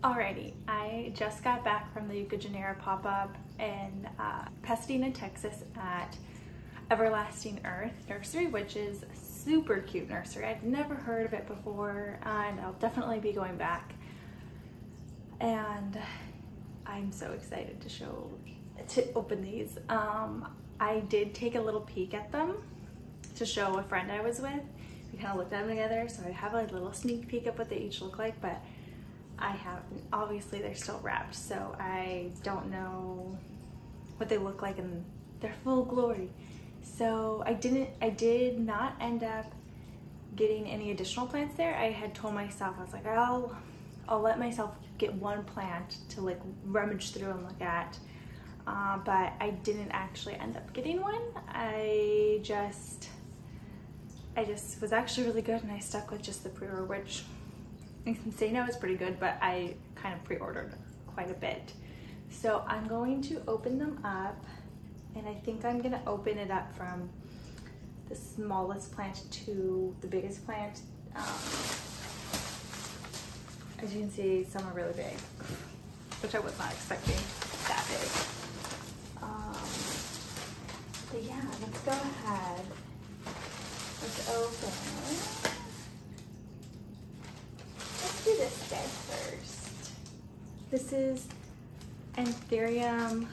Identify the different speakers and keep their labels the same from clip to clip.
Speaker 1: Alrighty, I just got back from the Ecuagenera Pop Up in Pasadena, Texas at Everlasting Earth Nursery, which is a super cute nursery. I'd never heard of it before, and I'll definitely be going back. And I'm so excited to open these. I did take a little peek at them to show a friend I was with. We kind of looked at them together, so I have a little sneak peek of what they each look like, but I haven't, obviously they're still wrapped, so I don't know what they look like in their full glory. So I did not end up getting any additional plants there. I had told myself, I was like, I'll let myself get one plant to like rummage through and look at, but I didn't actually end up getting one. I just was actually really good, and I stuck with just the pre-order, which I can say now is pretty good, but I kind of pre-ordered quite a bit. So I'm going to open them up, and I think I'm gonna open it up from the smallest plant to the biggest plant. As you can see, some are really big, which I was not expecting that big. But yeah, let's go ahead. Let's open. Let's do this guy first. This is Antherium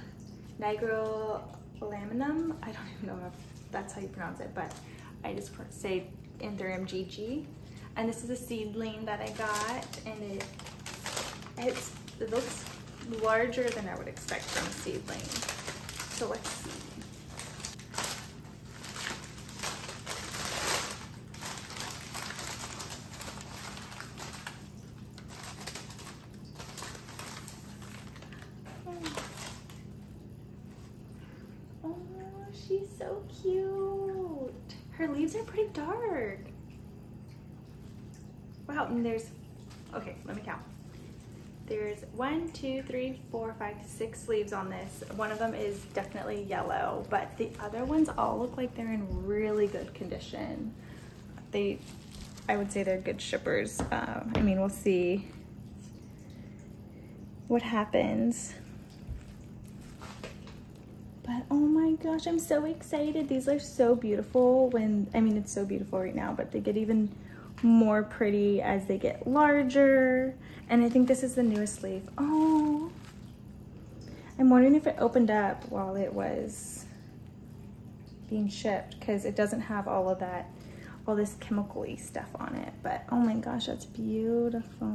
Speaker 1: nigrolaminum. I don't even know if that's how you pronounce it, but I just say Antherium GG. And this is a seedling that I got, and it looks larger than I would expect from a seedling. So let's see. She's so cute. Her leaves are pretty dark. Wow, and there's, okay, let me count. There's 1, 2, 3, 4, 5, 6 leaves on this. One of them is definitely yellow, but the other ones all look like they're in really good condition. I would say they're good shippers. I mean, we'll see what happens. But oh my gosh, I'm so excited. These are so beautiful I mean, it's so beautiful right now, but they get even more pretty as they get larger. And I think this is the newest leaf. Oh, I'm wondering if it opened up while it was being shipped, because it doesn't have all of that, all this chemical-y stuff on it. But oh my gosh, that's beautiful.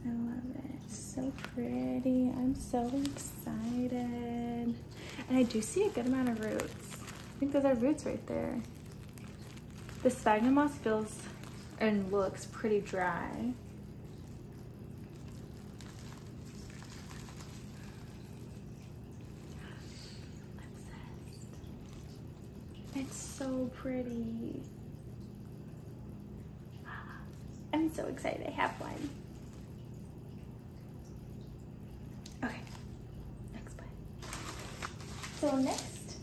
Speaker 1: I love it. So pretty. I'm so excited. And I do see a good amount of roots. I think those are roots right there. The sphagnum moss feels and looks pretty dry. It's so pretty. I'm so excited I have one. Okay, next plant. So next,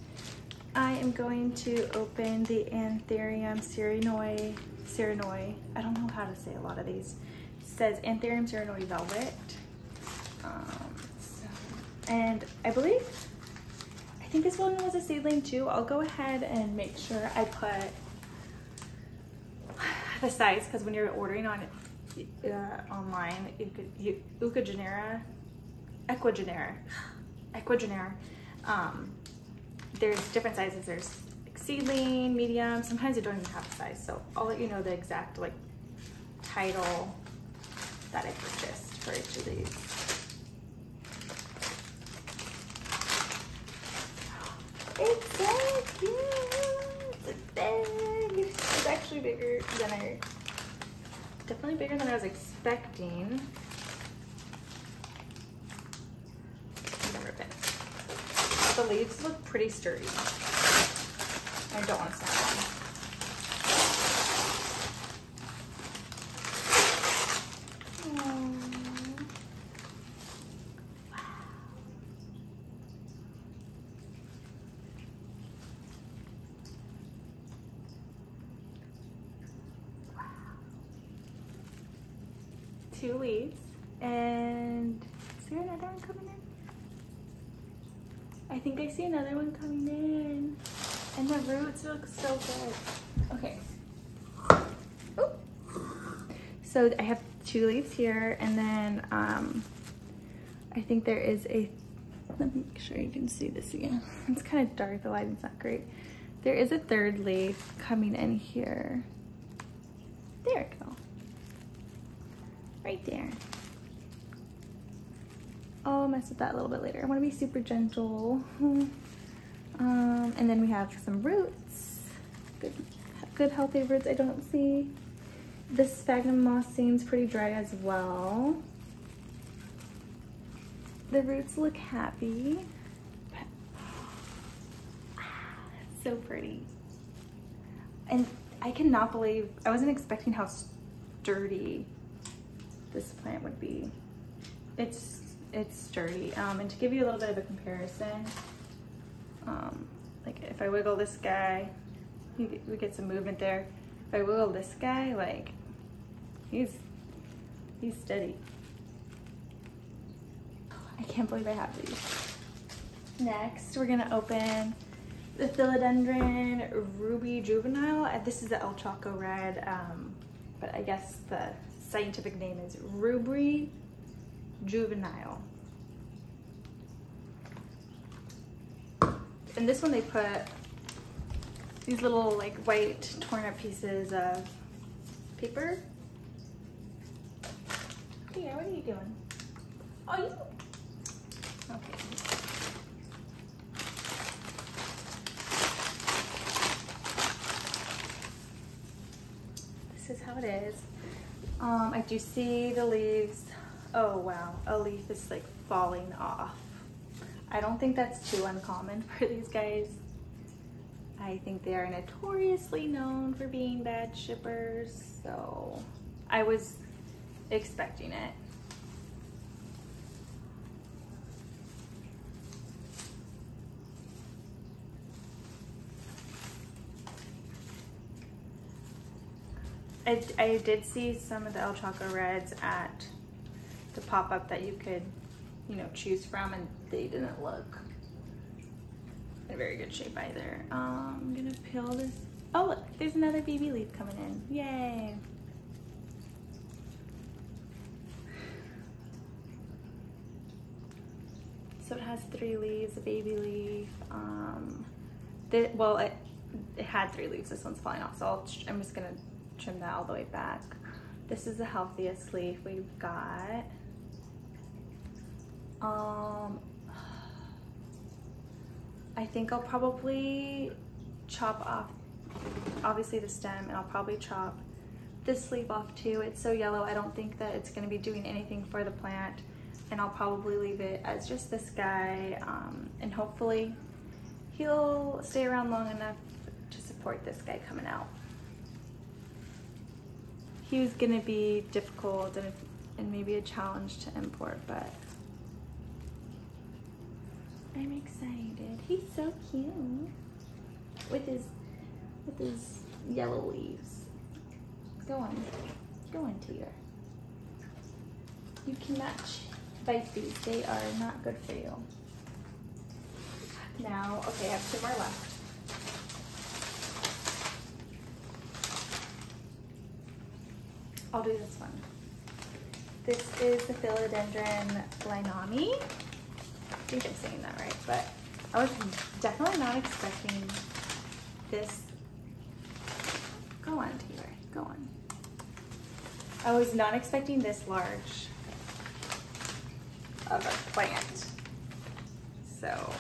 Speaker 1: I am going to open the Antherium seronoid. I don't know how to say a lot of these. It says Antherium seronoid velvet. And I think this one was a seedling too. I'll go ahead and make sure I put the size, because when you're ordering on it online, Ecuagenera. There's different sizes. There's like seedling, medium. Sometimes they don't even have a size. So I'll let you know the exact like title that I purchased for each of these. It's so cute. It's big. It's actually definitely bigger than I was expecting. The leaves look pretty sturdy. I don't want to snap them. Wow. Wow. 2 leaves. And is there another one coming in? I think I see another one coming in. And the roots look so good. Okay. Ooh. So I have 2 leaves here, and then I think there is a, let me make sure you can see this again. It's kind of dark, the lighting's not great. There is a 3rd leaf coming in here. There we go. Right there. I'll mess with that a little bit later. I want to be super gentle. And then we have some roots. Good healthy roots I don't see. This sphagnum moss seems pretty dry as well. The roots look happy. It's so pretty. And I cannot believe, I wasn't expecting how sturdy this plant would be. It's sturdy. And to give you a little bit of a comparison, like if I wiggle this guy, we get some movement there. If I wiggle this guy, like he's steady. I can't believe I have these. Next, we're gonna open the Philodendron Ruby Juvenile. This is the El Choco Red, but I guess the scientific name is Ruby Juvenile. And this one they put these little like white torn up pieces of paper. Here, what are you doing? Oh, you. Okay. This is how it is. I do see the leaves. Oh wow, a leaf is like falling off. I don't think that's too uncommon for these guys. I think they are notoriously known for being bad shippers, so I was expecting it. I did see some of the El Choco Reds at the pop-up that you could, you know, choose from, and they didn't look in very good shape either. I'm gonna peel this. Oh look, there's another baby leaf coming in. Yay! So it has 3 leaves, a baby leaf. Well, it had 3 leaves. This one's falling off, so I'm just gonna trim that all the way back. This is the healthiest leaf we've got. I think I'll probably chop off, obviously the stem, and I'll probably chop this leaf off too. It's so yellow, I don't think that it's gonna be doing anything for the plant, and I'll probably leave it as just this guy, and hopefully he'll stay around long enough to support this guy coming out. He was gonna be difficult and maybe a challenge to import, but I'm excited. He's so cute with his yellow leaves. Go on, Teeter. You cannot bite these. They are not good for you. Now, okay, I have 2 more left. I'll do this one. This is the Philodendron Linami. I think I'm saying that right, but I was definitely not expecting this. Go on, Taylor, go on. I was not expecting this large of a plant. So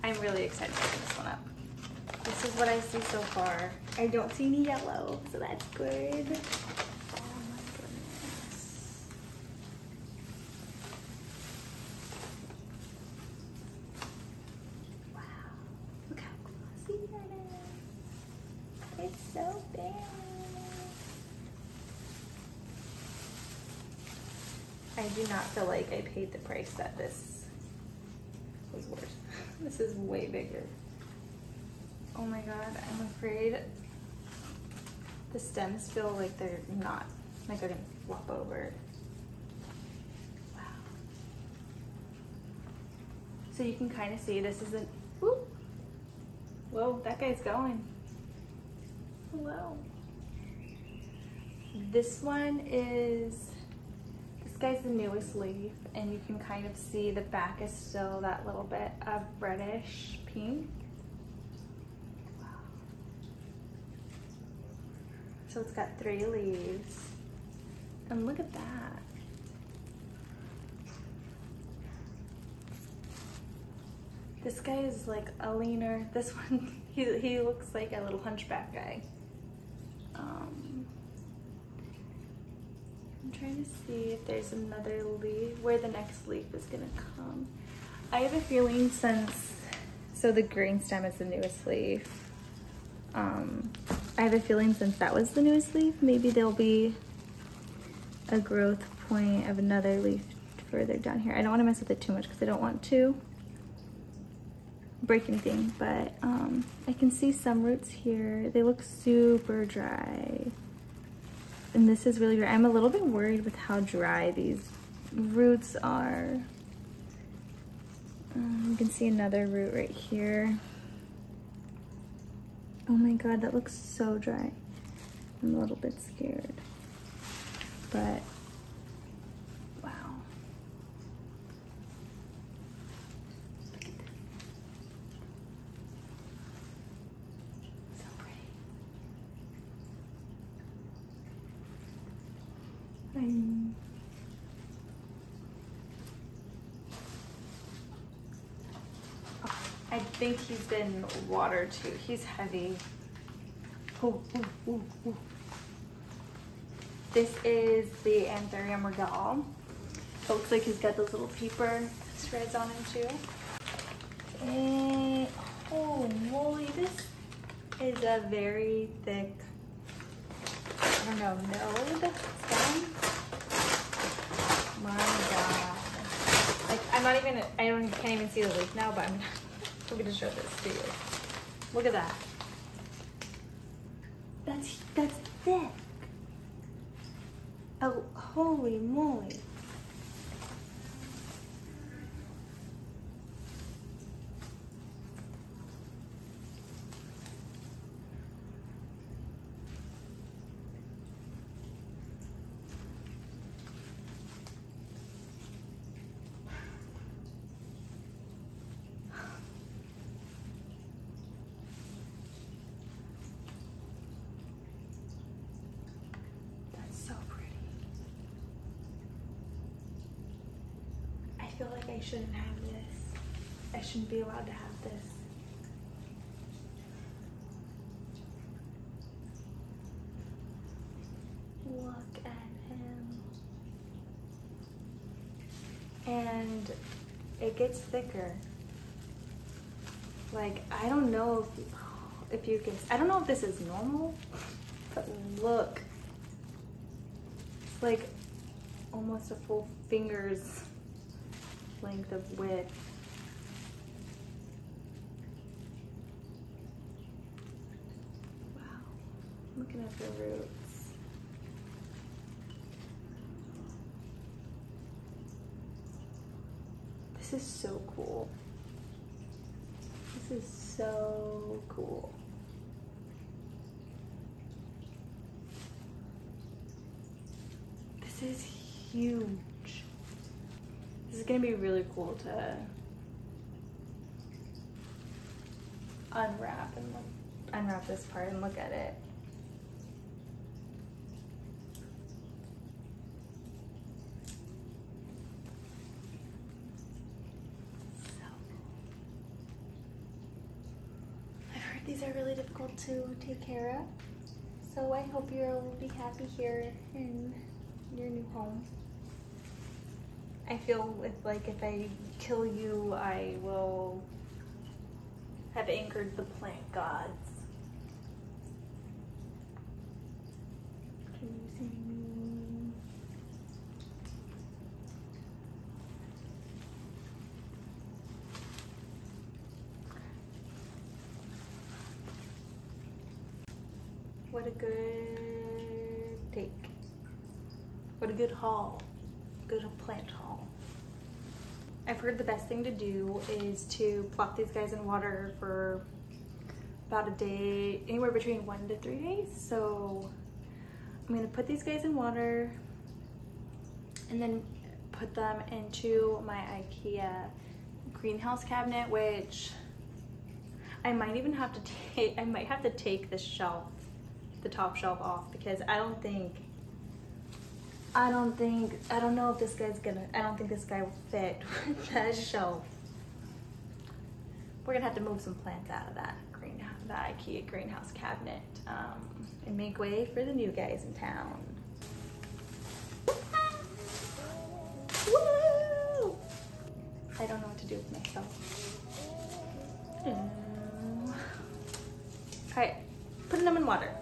Speaker 1: I'm really excited to pick this one up. This is what I see so far. I don't see any yellow, so that's good. It's so big. I do not feel like I paid the price that this was worth. This is way bigger. Oh my god, I'm afraid the stems feel like they're not, like they're gonna flop over. So you can kind of see this isn't, whoop. Whoa, that guy's going. Hello. This guy's the newest leaf, and you can kind of see the back is still that little bit of reddish pink. Wow. So it's got 3 leaves, and look at that. This guy is like a leaner, this one, he looks like a little hunchback guy. I'm trying to see if there's another leaf, where the next leaf is gonna come. I have a feeling so the green stem is the newest leaf. I have a feeling since that was the newest leaf, maybe there'll be a growth point of another leaf further down here. I don't wanna mess with it too much because I don't want to break anything, but I can see some roots here. They look super dry. And this is really dry. I'm a little bit worried with how dry these roots are. You can see another root right here. Oh my God, that looks so dry. I'm a little bit scared, but wow. Look at this. So pretty. I think he's been watered too. He's heavy. Ooh, ooh, ooh, ooh. This is the Antherium regal. It looks like he's got those little paper shreds on him too. And holy moly, this is a very thick, I don't know, node stem. My God. Like, can't even see the leaf now, but I'm gonna show this to you. Look at that. That's thick. Oh, holy moly. I feel like I shouldn't have this. I shouldn't be allowed to have this. Look at him. And it gets thicker. Like, I don't know if you can, I don't know if this is normal, but look. It's like almost a full finger's length of width. Wow, looking at the roots. This is so cool. This is so cool. This is huge. This is gonna be really cool to unwrap this part and look at it. So cool. I've heard these are really difficult to take care of, so I hope you'll be happy here in your new home. I feel like if I kill you, I will have angered the plant gods. Can you see me? What a good take. What a good haul. Good plant haul. I I've heard the best thing to do is to plop these guys in water for about a day, anywhere between 1 to 3 days. So I'm gonna put these guys in water and then put them into my IKEA greenhouse cabinet, which I might even have to take, I might have to take the shelf, the top shelf off, because I don't know if this guy's gonna, I don't think this guy will fit with that shelf. We're gonna have to move some plants out of that the IKEA greenhouse cabinet and make way for the new guys in town. Woo! I don't know what to do with myself. All right, putting them in water.